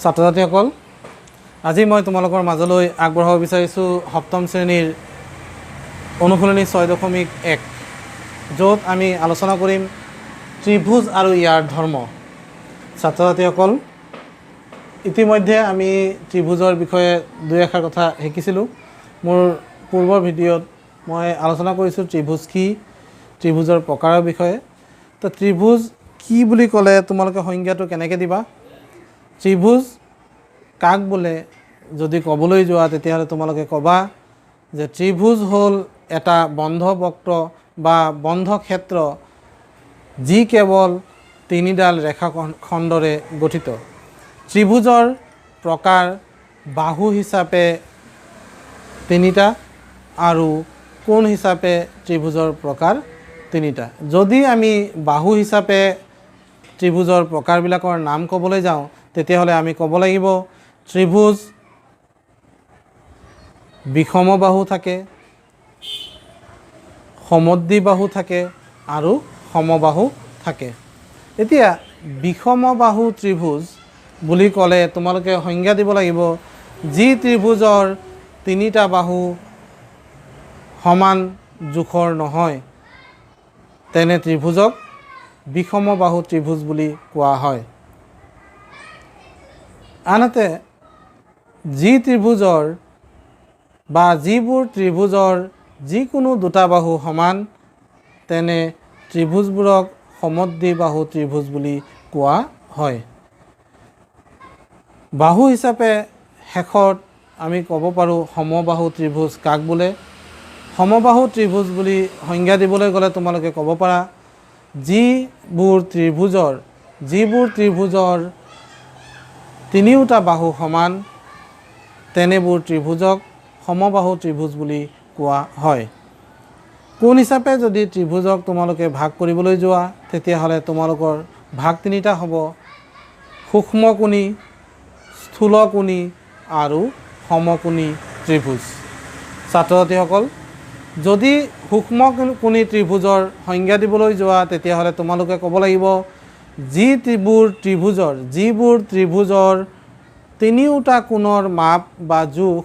ছাত্ৰ ছাত্ৰীসকল, আজি মই তোমালোকৰ মাজলৈ আগবঢ়াব বিচাৰিছোঁ সপ্তম শ্ৰেণীৰ অনুশীলনী ৬.১, য'ত আমি আলোচনা কৰিম ত্ৰিভুজ আৰু ইয়াৰ ধৰ্ম। ছাত্ৰ ছাত্ৰীসকল, ইতিমধ্যে আমি ত্ৰিভুজৰ বিষয়ে দুই এষাৰ কথা শিকিছিলোঁ। মোৰ পূৰ্বৰ ভিডিঅ'ত মই আলোচনা কৰিছোঁ ত্ৰিভুজ কি, ত্ৰিভুজৰ প্ৰকাৰৰ বিষয়ে। তো ত্ৰিভুজ কি বুলি ক'লে তোমালোকে সংজ্ঞাটো কেনেকৈ দিবা? ত্ৰিভুজ কাক বোলে যদি ক'বলৈ যোৱা, তেতিয়াহ'লে তোমালোকে ক'বা যে ত্ৰিভুজ হ'ল এটা বন্ধ বক্ৰ বা বন্ধ ক্ষেত্ৰ যি কেৱল তিনিডাল ৰেখাখণ্ডৰে গঠিত। ত্ৰিভুজৰ প্ৰকাৰ বাহু হিচাপে তিনিটা আৰু কোণ হিচাপে ত্ৰিভুজৰ প্ৰকাৰ তিনিটা। যদি আমি বাহু হিচাপে ত্ৰিভুজৰ প্ৰকাৰবিলাকৰ নাম ক'বলৈ যাওঁ, তেতিয়াহ'লে আমি ক'ব লাগিব ত্ৰিভুজ বিষম বাহু থাকে, সমদ্বিবাহু থাকে আৰু সমবাহু থাকে। এতিয়া বিষম বাহু ত্ৰিভুজ বুলি ক'লে তোমালোকে সংজ্ঞা দিব লাগিব যি ত্ৰিভুজৰ তিনিটা বাহু সমান জোখৰ নহয়, তেনে ত্ৰিভুজক বিষম বাহু ত্ৰিভুজ বুলি কোৱা হয়। আনহাতে যি ত্ৰিভুজৰ বা যিবোৰ ত্ৰিভুজৰ যিকোনো দুটা বাহু সমান, তেনে ত্ৰিভুজবোৰক সমদ্বিবাহু ত্ৰিভুজ বুলি কোৱা হয়। বাহু হিচাপে শেষত আমি ক'ব পাৰোঁ সমবাহু ত্ৰিভুজ কাক বোলে। সমবাহু ত্ৰিভুজ বুলি সংজ্ঞা দিবলৈ গ'লে তোমালোকে ক'ব পাৰা যিবোৰ ত্ৰিভুজৰ তিনিওটা বাহু সমান, তেনেবোৰ ত্ৰিভুজক সমবাহু ত্ৰিভুজ বুলি কোৱা হয়। কোণ হিচাপে যদি ত্ৰিভুজক তোমালোকে ভাগ কৰিবলৈ যোৱা, তেতিয়াহ'লে তোমালোকৰ ভাগ তিনিটা হ'ব: সূক্ষ্মকোণী, স্থূলকোণী আৰু সমকোণী ত্ৰিভুজ। ছাত্ৰ ছাত্ৰীসকল, যদি সূক্ষ্মকোণী ত্ৰিভুজৰ সংজ্ঞা দিবলৈ যোৱা, তেতিয়াহ'লে তোমালোকে ক'ব লাগিব যিবোৰ ত্ৰিভুজৰ তিনিওটা কোণৰ মাপ বা জোখ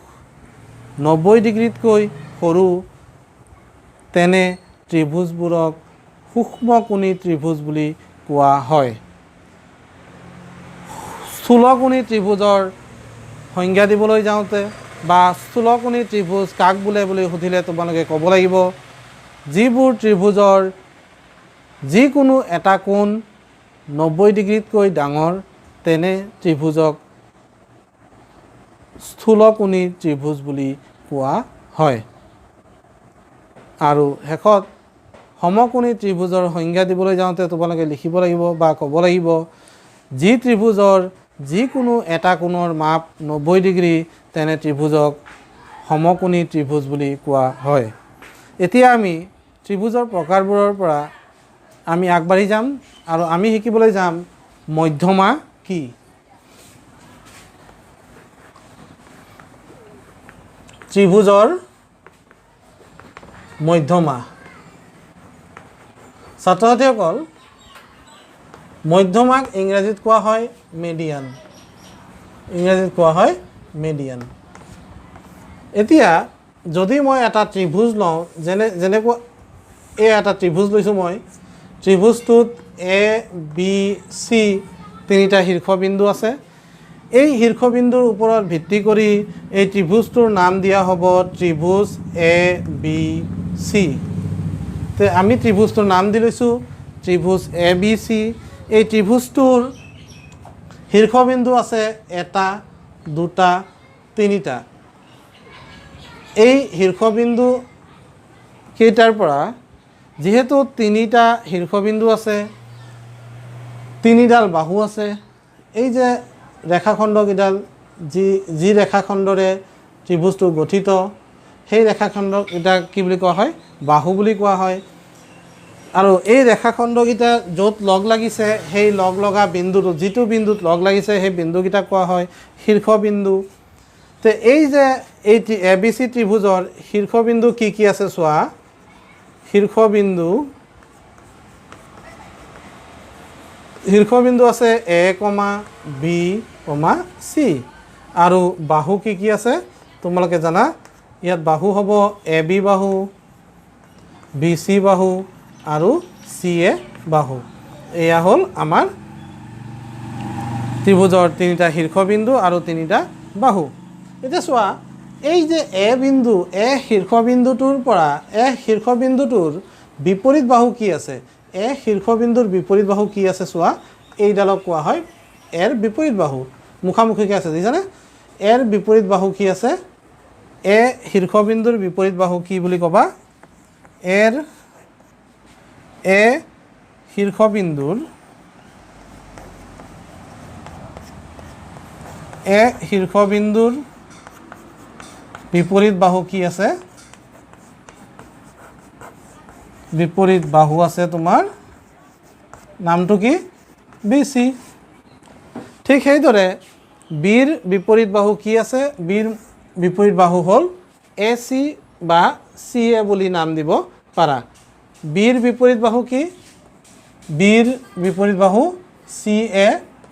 ৯০ ডিগ্ৰীতকৈ সৰু, তেনে ত্ৰিভুজবোৰক সূক্ষ্মকোণী ত্ৰিভুজ বুলি কোৱা হয়। স্থূলকোণী ত্ৰিভুজৰ সংজ্ঞা দিবলৈ যাওঁতে বা স্থূলকোণী ত্ৰিভুজ কাক বোলে বুলি সুধিলে তোমালোকে ক'ব লাগিব যিবোৰ ত্ৰিভুজৰ যিকোনো এটা কোণ ৯০ ডিগ্ৰীতকৈ ডাঙৰ, তেনে ত্ৰিভুজক স্থূলকোণী ত্ৰিভুজ বুলি কোৱা হয়। আৰু শেষত সমকোণী ত্ৰিভুজৰ সংজ্ঞা দিবলৈ যাওঁতে তোমালোকে লিখিব লাগিব বা ক'ব লাগিব যি ত্ৰিভুজৰ যিকোনো এটা কোণৰ মাপ ৯০ ডিগ্ৰী, তেনে ত্ৰিভুজক সমকোণী ত্ৰিভুজ বুলি কোৱা হয়। এতিয়া আমি ত্ৰিভুজৰ প্ৰকাৰবোৰৰ পৰা আমি আগবাঢ়ি যাম আৰু আমি শিকিবলৈ যাম মধ্যমা কি। ত্ৰিভুজৰ মধ্যমা। ছাত্ৰ ছাত্ৰীসকল, মধ্যমাক ইংৰাজীত কোৱা হয় মেডিয়ান। এতিয়া যদি মই এটা ত্ৰিভুজ লওঁ, যেনেকুৱা এই এটা ত্ৰিভুজ লৈছোঁ মই, ত্ৰিভুজটোত ABC তিনিটা শীৰ্ষবিন্দু আছে। এই শীৰ্ষবিন্দুৰ ওপৰত ভিত্তি কৰি এই ত্ৰিভুজটোৰ নাম দিয়া হ'ব ত্ৰিভুজ ABC। তে আমি ত্ৰিভুজটোৰ নাম দি লৈছোঁ ত্ৰিভুজ ABC। এই ত্ৰিভুজটোৰ শীৰ্ষবিন্দু আছে এটা, দুটা, তিনিটা। এই শীৰ্ষবিন্দু কেইটাৰ পৰা যিহেতু তিনিটা শীৰ্ষবিন্দু আছে, তিনিডাল বাহু আছে, এই যে ৰেখাখণ্ডকেইডাল যি ৰেখাখণ্ডৰে ত্ৰিভুজটো গঠিত, সেই ৰেখাখণ্ডকেইটা কি বুলি কোৱা হয়? বাহু বুলি কোৱা হয়। আৰু এই ৰেখাখণ্ডকেইটা য'ত লগ লাগিছে, সেই লগ লগা বিন্দুটো, যিটো বিন্দুত লগ লাগিছে, সেই বিন্দুকেইটাক কোৱা হয় শীৰ্ষবিন্দু। তো এই যে এই ABC ত্ৰিভুজৰ শীৰ্ষবিন্দু কি কি আছে চোৱা। শীৰ্ষবিন্দু শীৰ্ষবিন্দু আছে এ কমা বি কমা চি আৰু বাহু কি কি আছে তোমালোকে জানা ইয়াত বাহু হ'ব এ বি বাহু বি চি বাহু আৰু চি এ বাহু এয়া হ'ল আমাৰ ত্ৰিভুজৰ তিনিটা শীৰ্ষবিন্দু আৰু তিনিটা বাহু এতিয়া চোৱা এই যে এ বিন্দু এ শীৰ্ষবিন্দুটোৰ পৰা এ শীৰ্ষবিন্দুটোৰ বিপৰীত বাহু কি আছে এ শীৰ্ষবিন্দুৰ বিপৰীত বাহু কি আছে চোৱা এইডালক কোৱা হয় এৰ বিপৰীত বাহু মুখামুখিকৈ আছে দেখিছানে এৰ বিপৰীত বাহু কি আছে এ শীৰ্ষবিন্দুৰ বিপৰীত বাহু কি বুলি ক'বা এৰ এ শীৰ্ষবিন্দুৰ বিপৰীত বাহু কি আছে বিপৰীত বাহু আছে তোমাৰ নামটো কি বি চি ঠিক সেইদৰে বিৰ বিপৰীত বাহু কি আছে বিৰ বিপৰীত বাহু হ'ল এ চি বা চি এ বুলি নাম দিব পাৰা বিৰ বিপৰীত বাহু কি বিৰ বিপৰীত বাহু চি এ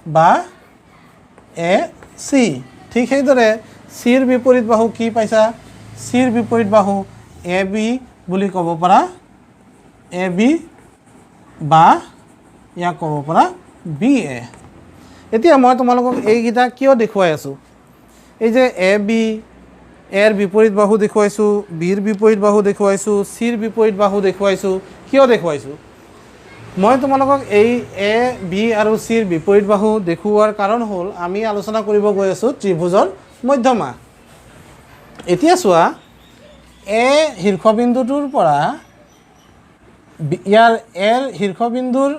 বা এ চি ঠিক সেইদৰে চিৰ বিপৰীত বাহু কি পাইছা চিৰ বিপৰীত বাহু এ বি বুলি ক'ব পাৰা এ বি বা ইয়াক ক'ব পাৰা বি এ এতিয়া মই তোমালোকক এইকেইটা কিয় দেখুৱাই আছোঁ এই যে এ বি এৰ বিপৰীত বাহু দেখুৱাইছোঁ বিৰ বিপৰীত বাহু দেখুৱাইছোঁ চিৰ বিপৰীত বাহু দেখুৱাইছোঁ কিয় দেখুৱাইছোঁ মই তোমালোকক এই এ বি আৰু চিৰ বিপৰীত বাহু দেখুওৱাৰ কাৰণ হ'ল আমি আলোচনা কৰিব গৈ আছোঁ ত্ৰিভুজৰ মধ্যমা এতিয়া চোৱা এ শীৰ্ষবিন্দুটোৰ পৰা ইয়াৰ এৰ শীৰ্ষবিন্দুৰ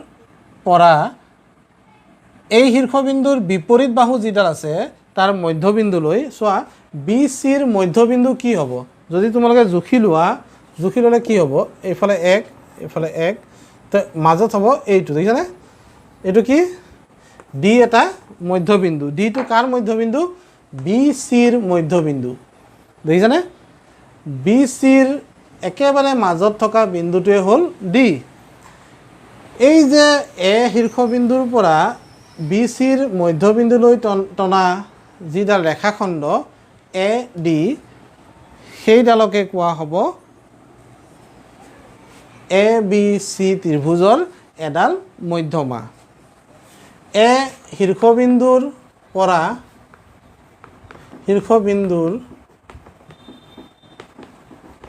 পৰা এই শীৰ্ষবিন্দুৰ বিপৰীত বাহু যিডাল আছে তাৰ মধ্যবিন্দুলৈ চোৱা বি চিৰ মধ্যবিন্দু কি হ'ব যদি তোমালোকে জুখি ল'লে কি হ'ব এইফালে এক তো মাজত হ'ব এইটো দেখিছানে এইটো কি ডি এটা মধ্যবিন্দু ডিটো কাৰ মধ্যবিন্দু বি চিৰ মধ্যবিন্দু দেখিছানে বি চিৰ একেবাৰে মাজত থকা বিন্দুটোৱে হ'ল ডি এই যে এ শীৰ্ষবিন্দুৰ পৰা বি চিৰ মধ্যবিন্দুলৈ টনা যিডাল ৰেখাখণ্ড এ ডি সেইডালকে কোৱা হ'ব এ বি চি ত্ৰিভুজৰ এডাল মধ্যমা এ শীৰ্ষবিন্দুৰ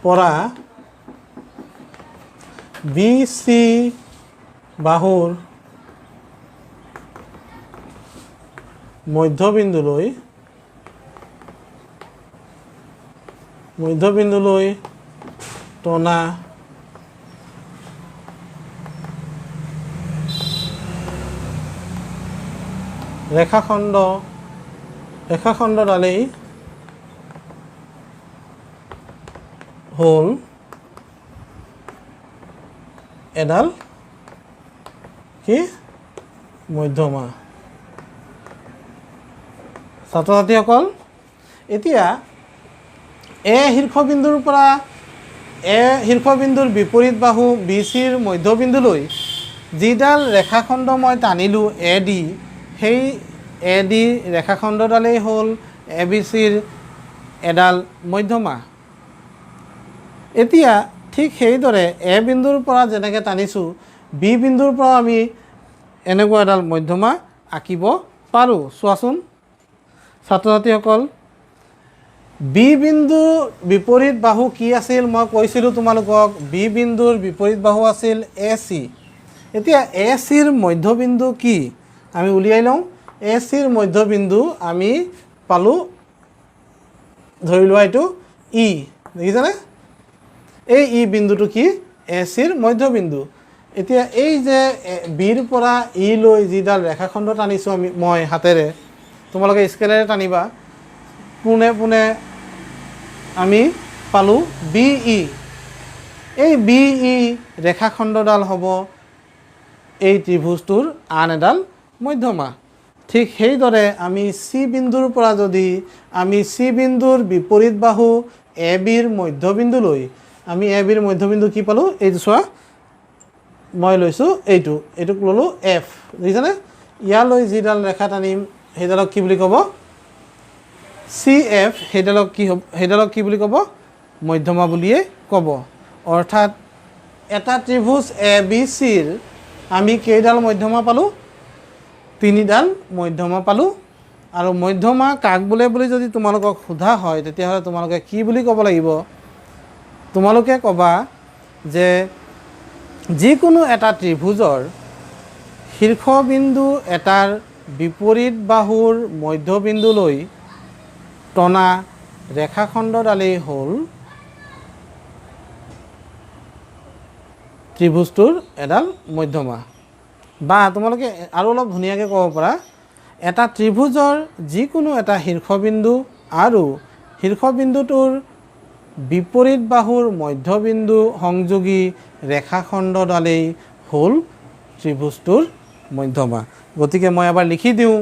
পৰা বি চি বাহুৰ মধ্যবিন্দুলৈ টনা ৰেখাখণ্ডডালেই হ'ল এডাল কি মধ্যমা ছাত্ৰ ছাত্ৰীসকল এতিয়া এ শীৰ্ষবিন্দুৰ পৰা এ শীৰ্ষবিন্দুৰ বিপৰীত বাহু বি চিৰ মধ্যবিন্দুলৈ যিডাল ৰেখাখণ্ড মই টানিলোঁ এ ডি সেই এ ডি ৰেখাখণ্ডডালেই হ'ল এ বি চিৰ এডাল মধ্যমা এতিয়া ঠিক সেইদৰে এ বিন্দুৰ পৰা যেনেকৈ টানিছোঁ বি বিন্দুৰ পৰা আমি এনেকুৱা এডাল মধ্যমা আঁকিব পাৰোঁ চোৱাচোন ছাত্ৰ ছাত্ৰীসকল বি বিন্দুৰ বিপৰীত বাহু কি আছিল মই কৈছিলোঁ তোমালোকক বি বিন্দুৰ বিপৰীত বাহু আছিল এ চি এতিয়া এ চিৰ মধ্যবিন্দু কি আমি উলিয়াই লওঁ এ চিৰ মধ্যবিন্দু আমি পালোঁ ধৰি লোৱা এইটো ই দেখিছানে এই ই বিন্দুটো কি এ চিৰ মধ্যবিন্দু এতিয়া এই যে বিৰ পৰা ই লৈ যিডাল ৰেখাখণ্ড টানিছোঁ মই হাতেৰে তোমালোকে স্কেলেৰে টানিবা পোনে পোনে আমি পালোঁ বি ই এই বি ই ৰেখাখণ্ডডাল হ'ব এই ত্ৰিভুজটোৰ আন এডাল মধ্যমা ঠিক সেইদৰে আমি চি বিন্দুৰ পৰা যদি আমি চি বিন্দুৰ বিপৰীত বাহু এ বিৰ মধ্যবিন্দুলৈ আমি এ বিৰ মধ্যবিন্দু কি পালোঁ এইটো চোৱা মই লৈছোঁ এইটোক ল'লোঁ এফ দেখিছানে ইয়ালৈ যিডাল ৰেখা টানিম সেইডালক কি বুলি ক'ব CF সেইডালক কি বুলি ক'ব মধ্যমা বুলিয়ে ক'ব অৰ্থাৎ এটা ত্ৰিভুজ ABCৰ আমি কেইডাল মধ্যমা পালোঁ তিনিডাল মধ্যমা পালোঁ আৰু মধ্যমা কাক বোলে বুলি যদি তোমালোকক সোধা হয় তেতিয়াহ'লে তোমালোকে কি বুলি ক'ব লাগিব তোমালোকে ক'বা যে যিকোনো এটা ত্ৰিভুজৰ শীৰ্ষবিন্দু এটাৰ বিপৰীত বাহুৰ মধ্যবিন্দুলৈ টনা ৰেখাখণ্ডডালেই হ'ল ত্ৰিভুজটোৰ এডাল মধ্যমা বা তোমালোকে আৰু অলপ ধুনীয়াকৈ ক'ব পাৰা এটা ত্ৰিভুজৰ যিকোনো এটা শীৰ্ষবিন্দু আৰু শীৰ্ষবিন্দুটোৰ বিপৰীত বাহুৰ মধ্যবিন্দু সংযোগী ৰেখাখণ্ডডালেই হ'ল ত্ৰিভুজটোৰ মধ্যমা গতিকে মই এবাৰ লিখি দিওঁ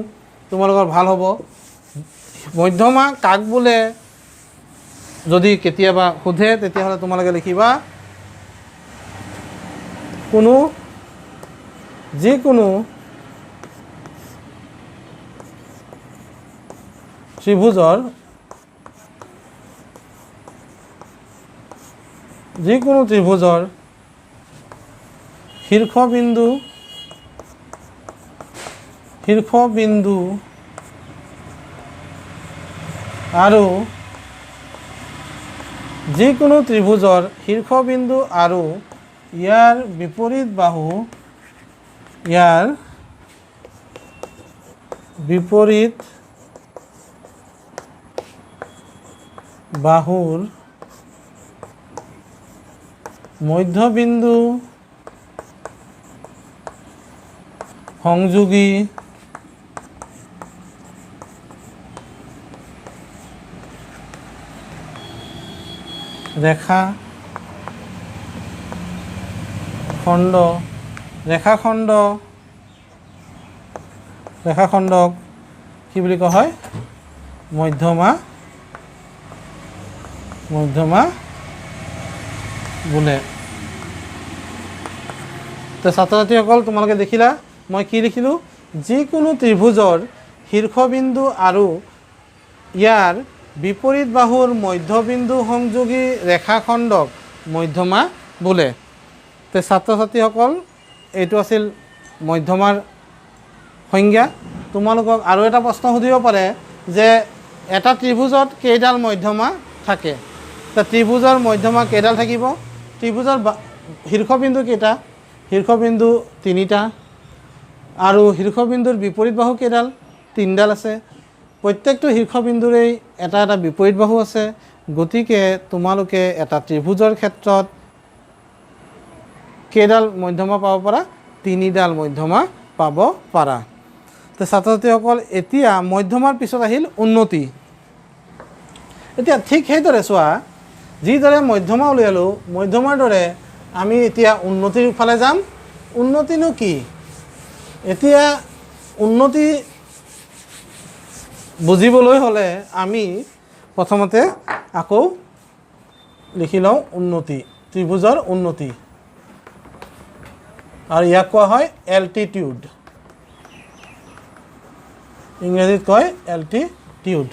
তোমালোকৰ ভাল হ'ব মধ্যমা কাক বোলে যদি কেতিয়াবা সোধে তেতিয়াহ'লে তোমালোকে লিখিবা যিকোনো ত্ৰিভুজৰ শীৰ্ষবিন্দু আৰু যিকোনো ত্ৰিভুজৰ শীৰ্ষবিন্দু আৰু ইয়াৰ বিপৰীত বাহুৰ মধ্যবিন্দু সংযোগী ৰেখাখণ্ডক কি বুলি কোৱা হয় মধ্যমা বোলে তো ছাত্ৰ ছাত্ৰীসকল তোমালোকে দেখিলা মই কি লিখিলোঁ যিকোনো ত্ৰিভুজৰ শীৰ্ষবিন্দু আৰু ইয়াৰ বিপৰীত বাহুৰ মধ্যবিন্দু সংযোগী ৰেখাখণ্ডক মধ্যমা বোলে তো ছাত্ৰ ছাত্ৰীসকল এইটো আছিল মধ্যমাৰ সংজ্ঞা তোমালোকক আৰু এটা প্ৰশ্ন সুধিব পাৰে যে এটা ত্ৰিভুজত কেইডাল মধ্যমা থাকে তো ত্ৰিভুজৰ মধ্যমা কেইডাল থাকিব ত্ৰিভুজৰ শীৰ্ষবিন্দু কেইটা শীৰ্ষবিন্দু তিনিটা আৰু শীৰ্ষবিন্দুৰ বিপৰীত বাহু কেইডাল তিনিডাল আছে প্ৰত্যেকটো শীৰ্ষবিন্দুৰেই এটা এটা বিপৰীত বাহু আছে গতিকে তোমালোকে এটা ত্ৰিভুজৰ ক্ষেত্ৰত কেইডাল মধ্যমা পাব পাৰা তিনিডাল মধ্যমা পাব পাৰা তো ছাত্ৰ ছাত্ৰীসকল এতিয়া মধ্যমাৰ পিছত আহিল উন্নতি এতিয়া ঠিক সেইদৰে চোৱা যিদৰে মধ্যমা উলিয়ালোঁ মধ্যমাৰ দৰে আমি এতিয়া উন্নতিৰ ফালে যাম উন্নতিনো কি এতিয়া উন্নতি বুজিবলৈ হ'লে আমি প্ৰথমতে আকৌ লিখি লওঁ উন্নতি ত্ৰিভুজৰ উন্নতি আৰু ইয়াক কোৱা হয় এল্টিটিউড ইংৰাজীত কয় এল্টিটিউড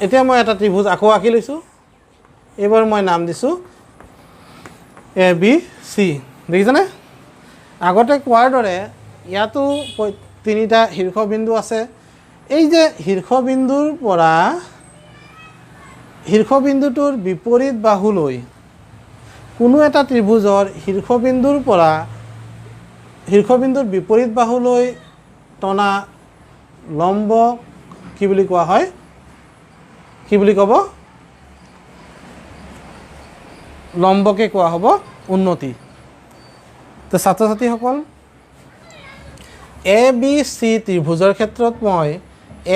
এতিয়া মই এটা ত্ৰিভুজ আকৌ আঁকি লৈছোঁ এইবাৰ মই নাম দিছোঁ ABC দেখিছেনে আগতে কোৱাৰ দৰে ইয়াতো তিনিটা শীৰ্ষবিন্দু আছে এই যে শীৰ্ষবিন্দুৰ পৰা শীৰ্ষবিন্দুটোৰ বিপৰীত বাহুলৈ কোনো এটা ত্ৰিভুজৰ শীৰ্ষবিন্দুৰ পৰা শীৰ্ষবিন্দুৰ বিপৰীত বাহুলৈ টনা লম্ব কি বুলি কোৱা হয় কি বুলি ক'ব লম্বকে কোৱা হ'ব উন্নতি তো ছাত্ৰ ছাত্ৰীসকল ABC ত্ৰিভুজৰ ক্ষেত্ৰত মই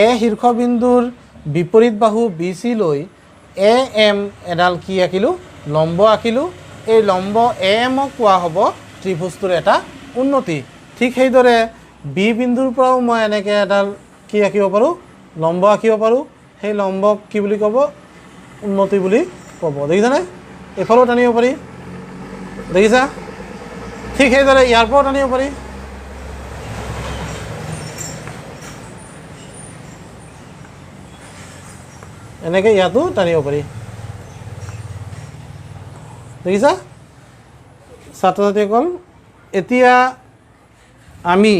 A শীৰ্ষবিন্দুৰ বিপৰীত বাহু BC লৈ AM এডাল কি আঁকিলোঁ লম্ব আঁকিলোঁ এই লম্ব AMক কোৱা হ'ব ত্ৰিভুজটোৰ এটা উন্নতি ঠিক সেইদৰে B বিন্দুৰ পৰাও মই এনেকৈ এডাল কি আঁকিব পাৰোঁ লম্ব আঁকিব পাৰোঁ সেই লম্বক কি বুলি ক'ব উন্নতি বুলি ক'ব দেখিছানে এইফালেও টানিব পাৰি দেখিছা ঠিক সেইদৰে ইয়াৰ পৰাও টানিব পাৰি এনেকৈ ইয়াতো টানিব পাৰি দেখিছা ছাত্ৰ ছাত্ৰীসকল এতিয়া আমি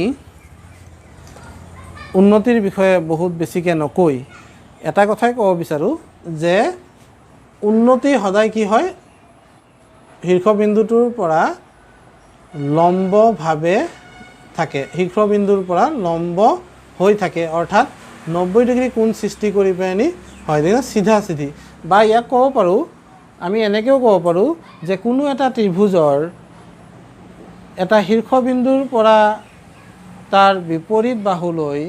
উন্নতিৰ বিষয়ে বহুত বেছিকৈ নকৈ এটা কথাই ক'ব বিচাৰোঁ যে উন্নতি সদায় কি হয় শীৰ্ষবিন্দুটোৰ পৰা লম্বভাৱে থাকে শীৰ্ষবিন্দুৰ পৰা লম্ব হৈ থাকে অৰ্থাৎ 90 ডিগ্ৰী কোণ সৃষ্টি কৰি পেলানি হয় দেখি চিধা চিধি বা ইয়াক ক'ব পাৰোঁ আমি এনেকৈও ক'ব পাৰোঁ যে কোনো এটা ত্ৰিভুজৰ এটা শীৰ্ষবিন্দুৰ পৰা তাৰ বিপৰীত বাহুলৈ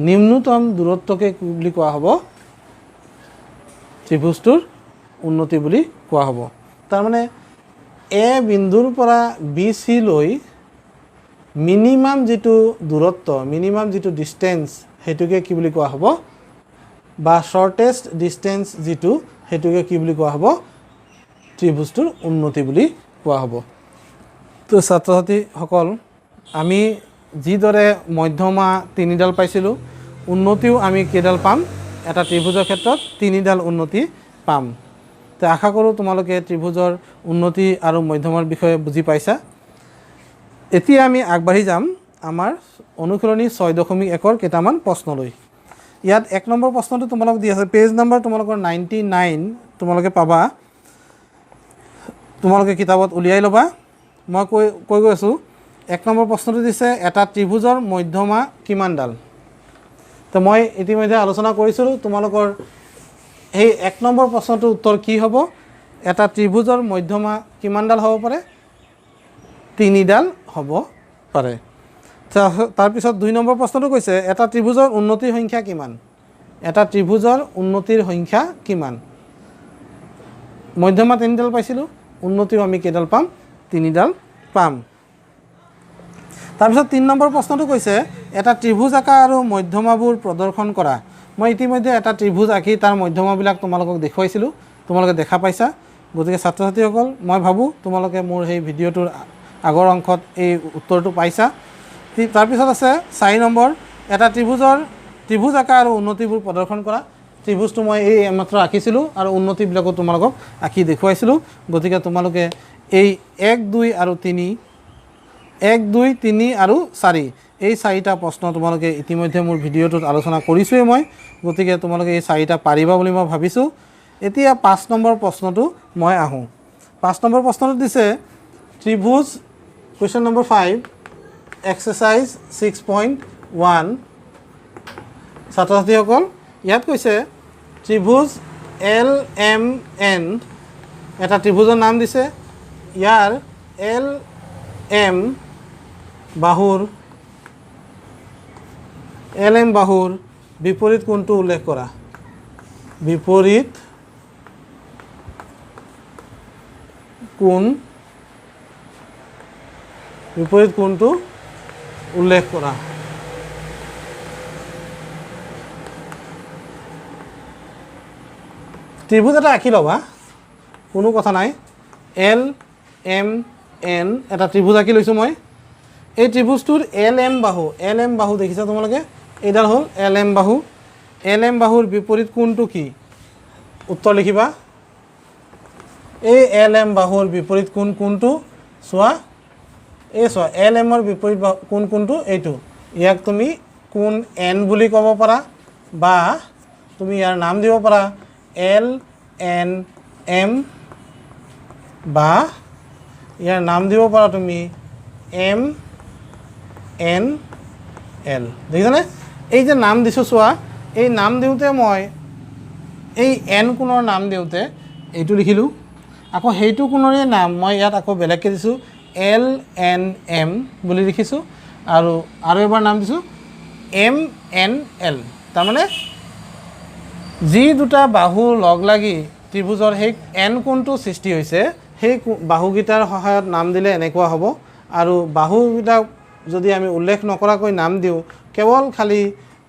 নিম্নতম দূৰত্বকে কি বুলি কোৱা হ'ব ত্ৰিভুজটোৰ উন্নতি বুলি কোৱা হ'ব তাৰমানে এ বিন্দুৰ পৰা বি চি লৈ মিনিমাম যিটো দূৰত্ব মিনিমাম যিটো ডিষ্টেঞ্চ সেইটোকে কি বুলি কোৱা হ'ব বা শৰ্টেষ্ট ডিষ্টেঞ্চ যিটো সেইটোকে কি বুলি কোৱা হ'ব ত্ৰিভুজটোৰ উন্নতি বুলি কোৱা হ'ব তো ছাত্ৰ ছাত্ৰীসকল আমি যিদৰে মধ্যমা 3ডাল পাইছিলোঁ উন্নতিও আমি কেইডাল পাম এটা ত্ৰিভুজৰ ক্ষেত্ৰত 3ডাল উন্নতি পাম তো আশা কৰোঁ তোমালোকে ত্ৰিভুজৰ উন্নতি আৰু মধ্যমাৰ বিষয়ে বুজি পাইছা এতিয়া আমি আগবাঢ়ি যাম আমাৰ অনুশীলনী 6.1 কেইটামান প্ৰশ্নলৈ ইয়াত 1 নম্বৰ প্ৰশ্নটো তোমালোক দি আছে পেজ নম্বৰ তোমালোকৰ 99 তোমালোকে পাবা তোমালোকে কিতাপত উলিয়াই ল'বা মই কৈ গৈছোঁ 1 নম্বৰ প্ৰশ্নটো দিছে এটা ত্ৰিভুজৰ মধ্যমা কিমানডাল তো মই ইতিমধ্যে আলোচনা কৰিছিলোঁ তোমালোকৰ এই 1 নম্বৰ প্ৰশ্নটোৰ উত্তৰ কি হ'ব এটা ত্ৰিভুজৰ মধ্যমা কিমানডাল হ'ব পাৰে 3ডাল হ'ব পাৰে তাৰপিছত 2 নম্বৰ প্ৰশ্নটো কৈছে এটা ত্ৰিভুজৰ উন্নতিৰ সংখ্যা কিমান এটা ত্ৰিভুজৰ উন্নতিৰ সংখ্যা কিমান মধ্যমা 3ডাল পাইছিলোঁ উন্নতিও আমি কেইডাল পাম 3ডাল পাম তাৰপিছত 3 নম্বৰ প্ৰশ্নটো কৈছে এটা ত্ৰিভুজ আঁকা আৰু মধ্যমাবোৰ প্ৰদৰ্শন কৰা মই ইতিমধ্যে এটা ত্ৰিভুজ আঁকি তাৰ মধ্যমাবিলাক তোমালোকক দেখুৱাইছিলোঁ তোমালোকে দেখা পাইছা গতিকে ছাত্ৰ ছাত্ৰীসকল মই ভাবোঁ তোমালোকে মোৰ সেই ভিডিঅ'টোৰ আগৰ অংশত এই উত্তৰটো পাইছা তাৰপিছত আছে 4 নম্বৰ এটা ত্ৰিভুজ আঁকা আৰু উন্নতিবোৰ প্ৰদৰ্শন কৰা ত্ৰিভুজটো মই এই মাত্ৰ আঁকিছিলোঁ আৰু উন্নতিবিলাকো তোমালোকক আঁকি দেখুৱাইছিলোঁ গতিকে তোমালোকে এই 1 2 আৰু 3 1 2 3 আৰু 4 এই 4টা প্ৰশ্ন তোমালোকে ইতিমধ্যে মোৰ ভিডিঅ'টোত আলোচনা কৰিছোঁৱেই মই গতিকে তোমালোকে এই 4টা পাৰিবা বুলি মই ভাবিছোঁ এতিয়া 5 নম্বৰ প্ৰশ্নটো মই আহোঁ 5 নম্বৰ প্ৰশ্নটো দিছে ত্ৰিভুজ কুৱেশ্যন নম্বৰ 5 এক্সাৰচাইজ 6.1 ছাত্ৰ ছাত্ৰীসকল ইয়াত কৈছে ত্ৰিভুজ LMN এটা ত্ৰিভুজৰ নাম দিছে ইয়াৰ LM বাহুৰ বিপৰীত কোণটো উল্লেখ কৰা বিপৰীত কোণটো উল্লেখ কৰা ত্ৰিভুজ এটা আঁকি ল'বা কোনো কথা নাই LMN এটা ত্ৰিভুজ আঁকি লৈছোঁ মই এই ত্ৰিভুজটোৰ LM বাহু দেখিছা তোমালোকে এইডাল হ'ল LM বাহুৰ বিপৰীত কোণটো কি উত্তৰ লিখিবা এই LM বাহুৰ বিপৰীত কোণটো চোৱা এই চোৱা LMৰ বিপৰীত কোণটো এইটো ইয়াক তুমি কোণ N বুলি ক'ব পাৰা বা তুমি ইয়াৰ নাম দিব পাৰা LNM বা ইয়াৰ নাম দিব পাৰা তুমি MNL দেখিছানে এই যে নাম দিছোঁ চোৱা এই নাম দিওঁতে মই এই N কোণৰ নাম দিওঁতে এইটো লিখিলোঁ আকৌ সেইটো কোণৰে নাম মই ইয়াত আকৌ বেলেগকৈ দিছোঁ LNM বুলি লিখিছোঁ আৰু এবাৰ নাম দিছোঁ MNL তাৰমানে যি দুটা বাহু লগ লাগি ত্ৰিভুজৰ সেই N কোণটো সৃষ্টি হৈছে সেই বাহুকেইটাৰ সহায়ত নাম দিলে এনেকুৱা হ'ব আৰু বাহুকেইটা যদি আমি উল্লেখ নকৰাকৈ নাম দিওঁ কেৱল খালি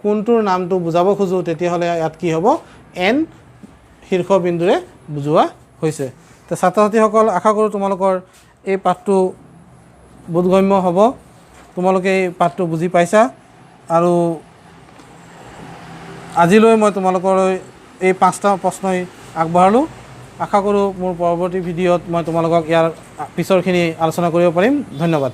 কোণটোৰ নামটো বুজাব খোজোঁ তেতিয়াহ'লে ইয়াত কি হ'ব N শীৰ্ষবিন্দুৰে বুজোৱা হৈছে তো ছাত্ৰ ছাত্ৰীসকল আশা কৰোঁ তোমালোকৰ এই পাঠটো বোধগম্য হ'ব তোমালোকে এই পাঠটো বুজি পাইছা আৰু আজিলৈ মই তোমালোকলৈ এই 5টা প্ৰশ্নই আগবঢ়ালোঁ। আশা কৰোঁ মোৰ পৰৱৰ্তী ভিডিঅ'ত মই তোমালোকক ইয়াৰ পিছৰখিনি আলোচনা কৰিব পাৰিম। ধন্যবাদ।